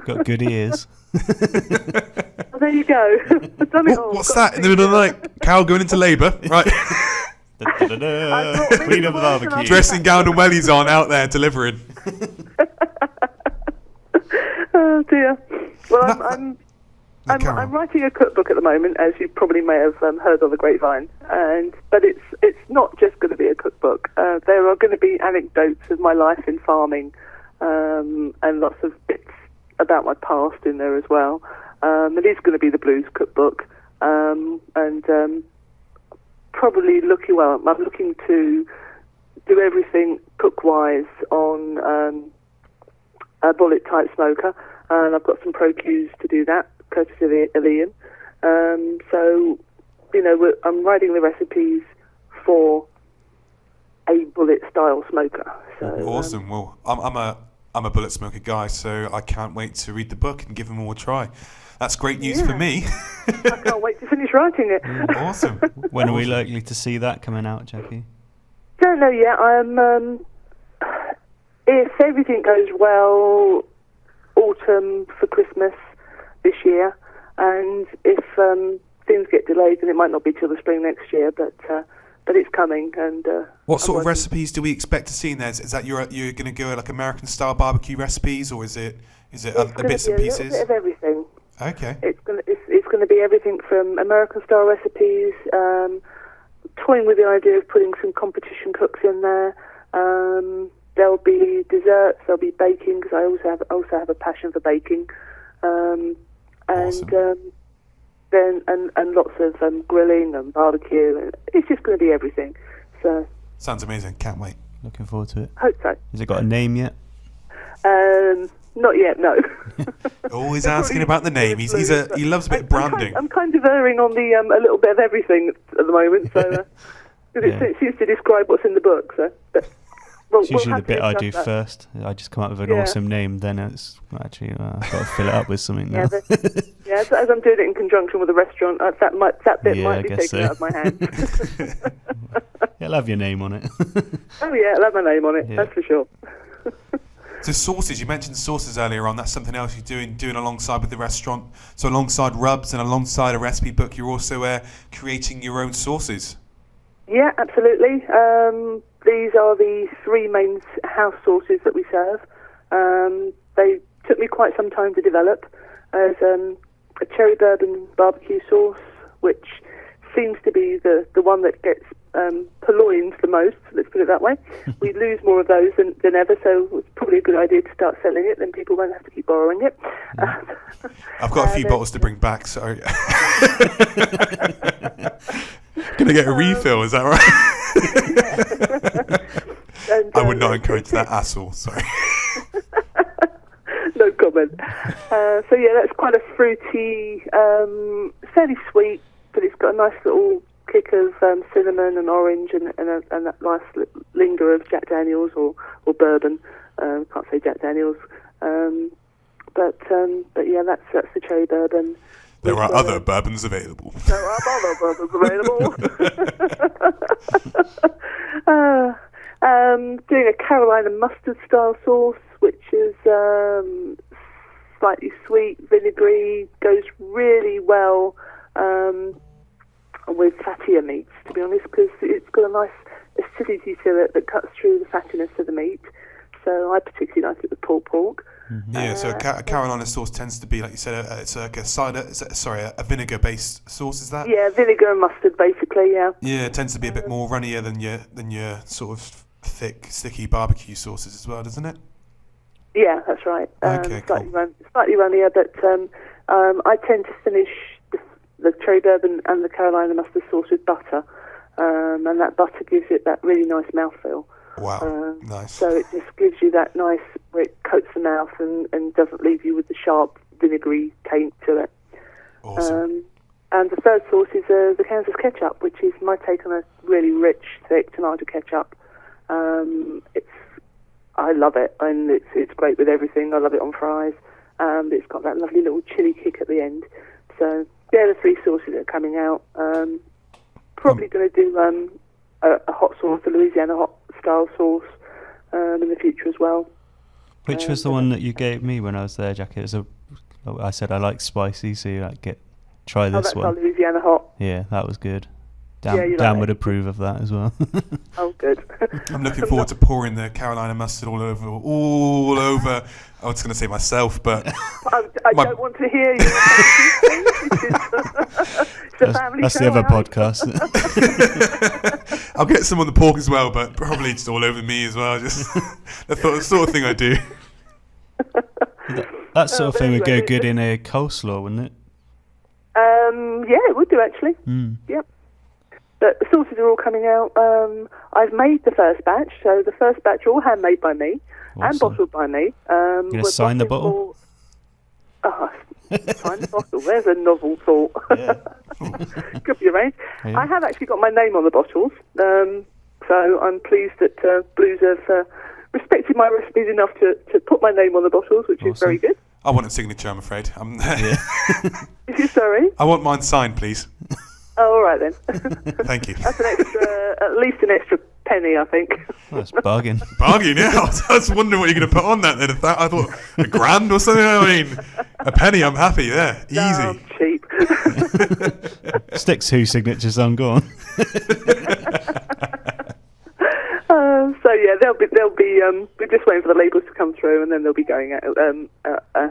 Got good ears. Well, there you go. I've done it all. What's that in the middle of the night? Cow going into labour, right? Clean up the barbecue. Dressing gown and wellies on, out there delivering. Oh dear. Well, I'm writing a cookbook at the moment, as you probably may have heard on the grapevine, but it's not just going to be a cookbook. There are going to be anecdotes of my life in farming, and lots of bits about my past in there as well. It is going to be the blues cookbook, and probably I'm looking to do everything cook-wise on a bullet-type smoker, and I've got some Pro Qs to do that, courtesy of Ian. So, you know, I'm writing the recipes for a bullet-style smoker. So, awesome. Well, I'm a bullet smoker guy, so I can't wait to read the book and give them all a try. That's great news for me. I can't wait to finish writing it. Awesome. When are we likely to see that coming out, Jackie? Don't know yet. If everything goes well, autumn for Christmas this year, and if things get delayed, then it might not be till the spring next year. But it's coming. And what sort of recipes do we expect to see in there? Is that you're going to go like American style barbecue recipes, or is it other bits and pieces? A little bit of everything. Okay. It's going to be everything from American style recipes, toying with the idea of putting some competition cooks in there. There'll be desserts, there'll be baking, because I also have a passion for baking, and awesome. then lots of grilling and barbecue. And it's just going to be everything. So sounds amazing. Can't wait. Looking forward to it. Hope so. Has it got a name yet? Not yet, no. Always asking about the name. He loves a bit of branding. I'm kind of erring on the a little bit of everything at the moment, so it seems to describe what's in the book. So, but it's usually the bit I do first. I just come up with an awesome name, then it's actually I've got to fill it up with something now. As I'm doing it in conjunction with the restaurant, that bit might be taken out of my hands. It'll have your name on it. Oh yeah, it'll have my name on it. That's for sure. So sauces, you mentioned sauces earlier on. That's something else you're doing alongside with the restaurant. So alongside rubs and alongside a recipe book, you're also creating your own sauces. Yeah, absolutely. These are the three main house sauces that we serve. They took me quite some time to develop. There's a cherry bourbon barbecue sauce, which seems to be the one that gets purloined the most, let's put it that way. We lose more of those than ever, so it's probably a good idea to start selling it, then people won't have to keep borrowing it. I've got a few bottles to bring back, sorry. Gonna get a refill, is that right? I would not encourage that at all, sorry. No comment. So yeah, that's quite a fruity, fairly sweet, but it's got a nice little kick of cinnamon and orange and that nice linger of Jack Daniels or bourbon. Can't say Jack Daniels, but yeah, that's the cherry bourbon. There are other bourbons available. There are other bourbons available. Doing a Carolina mustard style sauce, which is slightly sweet, vinegary, goes really well with fattier meats, to be honest, because it's got a nice acidity to it that cuts through the fattiness of the meat. So I particularly like it with pulled pork. Mm-hmm. Yeah, so a Carolina sauce tends to be, like you said, it's like a vinegar-based sauce, is that? Yeah, vinegar and mustard, basically, yeah. Yeah, it tends to be a bit more runnier than your sort of thick, sticky barbecue sauces as well, doesn't it? Yeah, that's right. Okay, slightly runnier, but I tend to finish the cherry bourbon and the Carolina mustard sauce with butter, and that butter gives it that really nice mouthfeel. Wow, nice. So it just gives you that nice, where it coats the mouth and doesn't leave you with the sharp vinegary taint to it. Awesome. And the third sauce is the Kansas ketchup, which is my take on a really rich, thick tomato ketchup. I love it, and it's great with everything. I love it on fries. It's got that lovely little chili kick at the end. So they're the three sauces that are coming out. Probably going to do a hot sauce, a Louisiana hot style sauce, in the future as well. Which was the one that you gave me when I was there, Jack? It was I said I like spicy, so you try this that's one. Our Louisiana hot. Yeah, that was good. Dan would approve of that as well. Oh, good. I'm looking forward to pouring the Carolina mustard all over. I was going to say myself, but I don't want to hear you. It's a family that's show, the other podcast. I'll get some on the pork as well, but probably just all over me as well. Just the sort of thing I do. That sort of thing would go good in a coleslaw, wouldn't it? Yeah, it would do actually. Yep. But the sauces are all coming out. I've made the first batch, so the first batch are all handmade by me and bottled by me. You're going to sign the bottle? Sign the bottle. There's a novel thought. Yeah. Could be arranged. Yeah. I have actually got my name on the bottles, so I'm pleased that Blues have respected my recipes enough to put my name on the bottles, which is very good. I want a signature, I'm afraid. Is you sorry? I want mine signed, please. Oh, all right then. Thank you. That's an extra, at least an extra penny, I think. Well, that's bargain. Bargain, yeah. I was wondering what you're going to put on that then. I thought $1,000 or something. I mean, a penny, I'm happy. Yeah, easy. No, I'm cheap. Stick 2 signatures on. Go on. So yeah, they'll be. We're just waiting for the labels to come through, and then they'll be going out,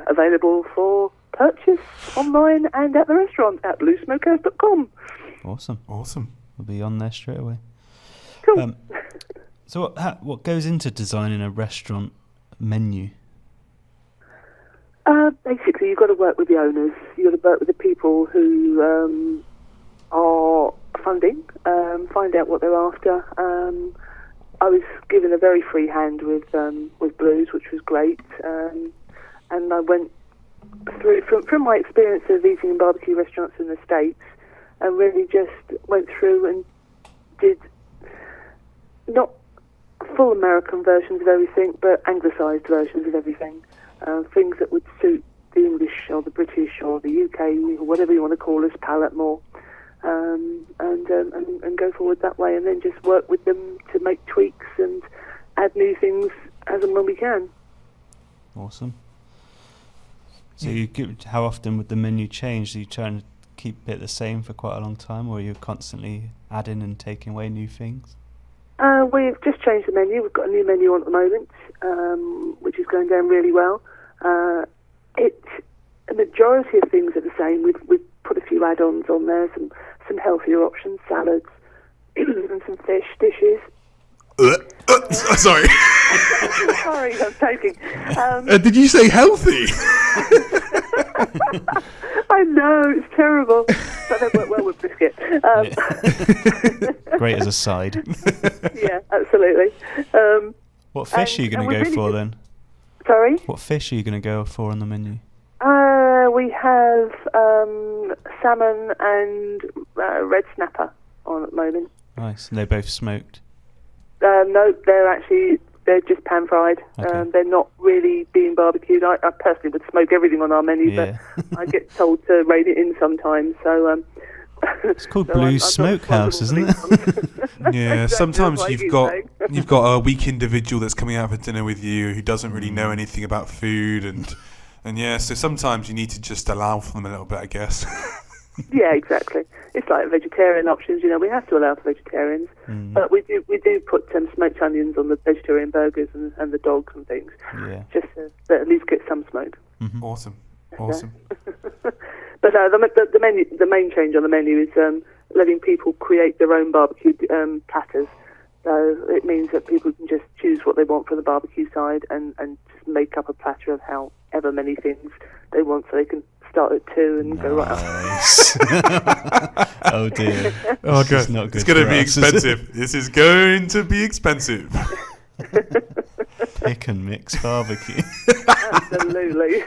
available for purchase online and at the restaurant at bluesmokers.com. Awesome. We'll be on there straight away. Cool. So what goes into designing a restaurant menu? Basically, you've got to work with the owners. You've got to work with the people who are funding, find out what they're after. I was given a very free hand with blues, which was great, and I went through from my experience of eating in barbecue restaurants in the States, and really just went through and did not full American versions of everything, but anglicised versions of everything, things that would suit the English or the British or the UK, or whatever you want to call us, palate more, and go forward that way, and then just work with them to make tweaks and add new things as and when we can. Awesome. So how often would the menu change? Are you trying to keep it the same for quite a long time, or are you constantly adding and taking away new things? We've just changed the menu. We've got a new menu on at the moment, which is going down really well. A majority of things are the same. We've put a few add-ons on there, some healthier options, salads, and some fish dishes. Sorry. Sorry, I'm joking. Did you say healthy? I know, it's terrible, but they work well with biscuit. Great as a side. Yeah, absolutely. What fish are you going to go for then? Sorry? What fish are you going to go for on the menu? We have salmon and red snapper on at the moment. Nice. And they're both smoked? No, they're just pan fried. Okay. They're not really being barbecued. I personally would smoke everything on our menu, but I get told to rein it in sometimes. So it's called Blues Smokehouse, isn't it? Yeah, Exactly, sometimes that's you've got a weak individual that's coming out for dinner with you who doesn't really know anything about food, and yeah, so sometimes you need to just allow for them a little bit, I guess. Yeah, exactly. It's like vegetarian options. We have to allow for vegetarians, but we do put smoked onions on the vegetarian burgers and the dogs and things, just to at least get some smoke. Mm-hmm. Awesome. But the main change on the menu is letting people create their own barbecue platters. So it means that people can just choose what they want for the barbecue side and just make up a platter of however many things they want, so they can start at 2 and go right up. Oh dear. Oh god, it's going to be us, expensive. This is going to be expensive. Pick and mix barbecue. Absolutely.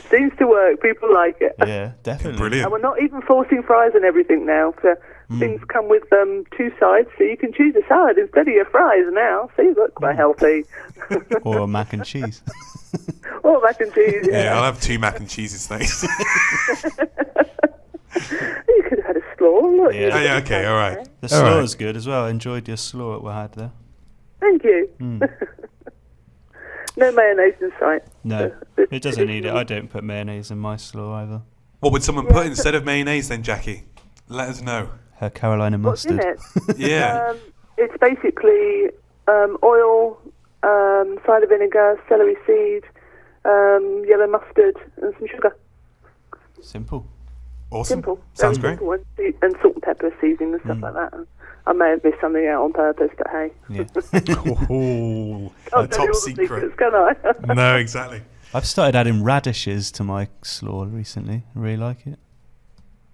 Seems to work. People like it. Yeah, definitely. Brilliant. And we're not even forcing fries and everything now. So things come with 2 sides, so you can choose a salad instead of your fries now. So you look quite healthy. Or a mac and cheese. Or mac and cheese. Yeah, I'll have 2 mac and cheeses, thanks. You could have had a slaw. Look, yeah, okay, all right. The slaw is good as well. I enjoyed your slaw that we had there. Thank you. No mayonnaise in sight. No, it doesn't need it. I don't put mayonnaise in my slaw either. What would someone put instead of mayonnaise then, Jackie? Let us know. Her Carolina mustard. What's in it? Yeah. It's basically oil, cider vinegar, celery seed, yellow mustard, and some sugar. Simple. Awesome. Simple. Sounds Very great. simple, and salt and pepper seasoning and stuff like that. I may have missed something out on purpose, but hey. Yeah. Top secret. Can I? No, exactly. I've started adding radishes to my slaw recently. I really like it.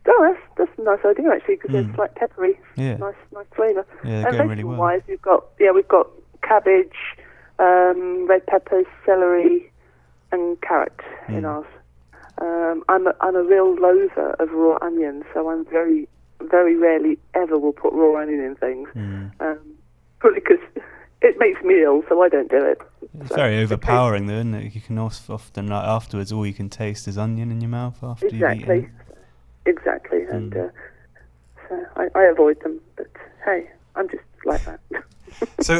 Oh, that's a nice idea actually, because it's like peppery. Yeah. Nice flavour. Yeah, they're going really well. Wise, we've got cabbage, red peppers, celery, and carrot in ours. I'm a real loather of raw onions, so I'm very, very rarely ever will put raw onion in things. Probably because it makes me ill, so I don't do it. It's very overpowering, though, isn't it? You can often, like, afterwards, all you can taste is onion in your mouth after you've eaten it. Exactly, and so I avoid them. But hey, I'm just like that. So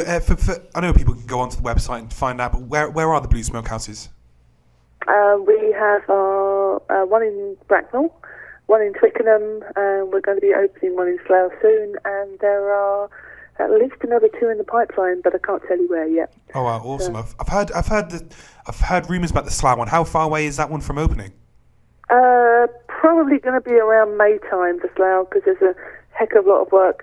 I know people can go onto the website and find out, but where are the Blue Smokehouses? We have one in Bracknell, one in Twickenham, and we're going to be opening one in Slough soon, and there are at least another 2 in the pipeline, but I can't tell you where yet. Oh wow, awesome! I've heard rumours about the Slough one. How far away is that one from opening? Probably going to be around May time for Slough, because there's a heck of a lot of work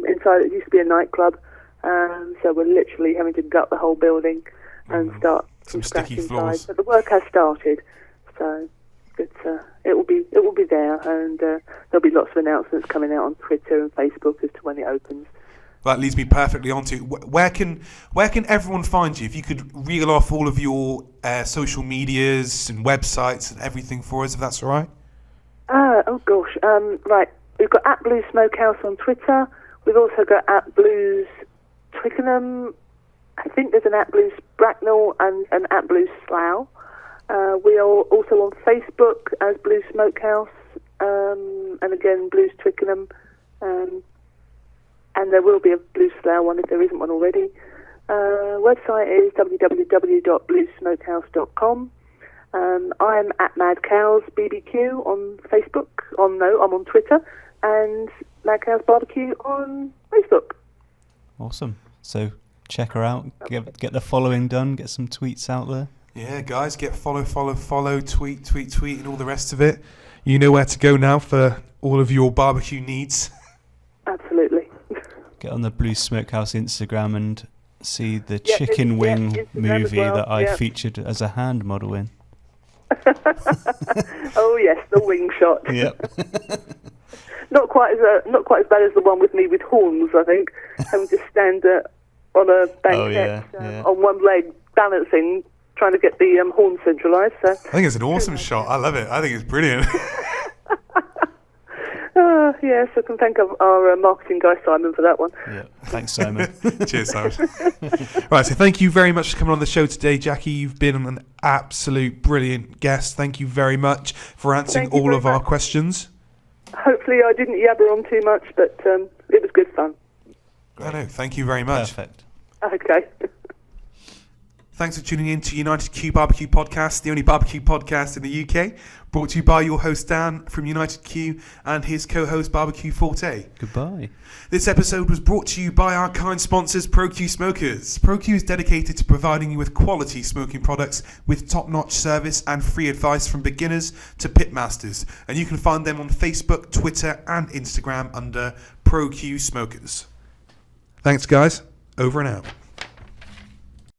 inside. It used to be a nightclub, so we're literally having to gut the whole building and start some from scratch sticky inside. floors. But the work has started, so it will be there, and there'll be lots of announcements coming out on Twitter and Facebook as to when it opens. Well, that leads me perfectly onto where can everyone find you? If you could reel off all of your social medias and websites and everything for us, if that's all right. Oh gosh, right. We've got @Blues Smokehouse on Twitter. We've also got @Blues Twickenham. I think there's an @Blues Bracknell and an @Blues Slough. We are also on Facebook as Blues Smokehouse, and again Blues Twickenham, and there will be a Blues Slough one if there isn't one already. Website is www.bluessmokehouse.com. I'm @MadCows BBQ on Facebook. I'm on Twitter, and Mad Cows Barbecue on Facebook. Awesome. So check her out. Get the following done. Get some tweets out there. Yeah, guys, get follow, tweet, and all the rest of it. You know where to go now for all of your barbecue needs. Absolutely. Get on the Blues Smokehouse Instagram and see the chicken wing movie that I featured as a hand model in. Oh yes, the wing shot. Yep. Not quite as bad as the one with me with horns. I think having to stand on a banquette on one leg, balancing, trying to get the horn centralised. So I think it's an awesome shot. I love it. I think it's brilliant. Yes, I can thank our marketing guy Simon for that one. Yeah, thanks Simon. Cheers, Simon. Right, so thank you very much for coming on the show today, Jackie. You've been an absolute brilliant guest. Thank you very much for answering all of our questions. Hopefully I didn't yabber on too much, but it was good fun. I know. Thank you very much. Perfect. Okay. Thanks for tuning in to UnitedQ BBQ Podcast, the only barbecue podcast in the UK, brought to you by your host Dan from UnitedQ and his co-host BBQForte. Goodbye. This episode was brought to you by our kind sponsors, ProQ Smokers. ProQ is dedicated to providing you with quality smoking products with top-notch service and free advice from beginners to pitmasters. And you can find them on Facebook, Twitter and Instagram under ProQ Smokers. Thanks, guys. Over and out.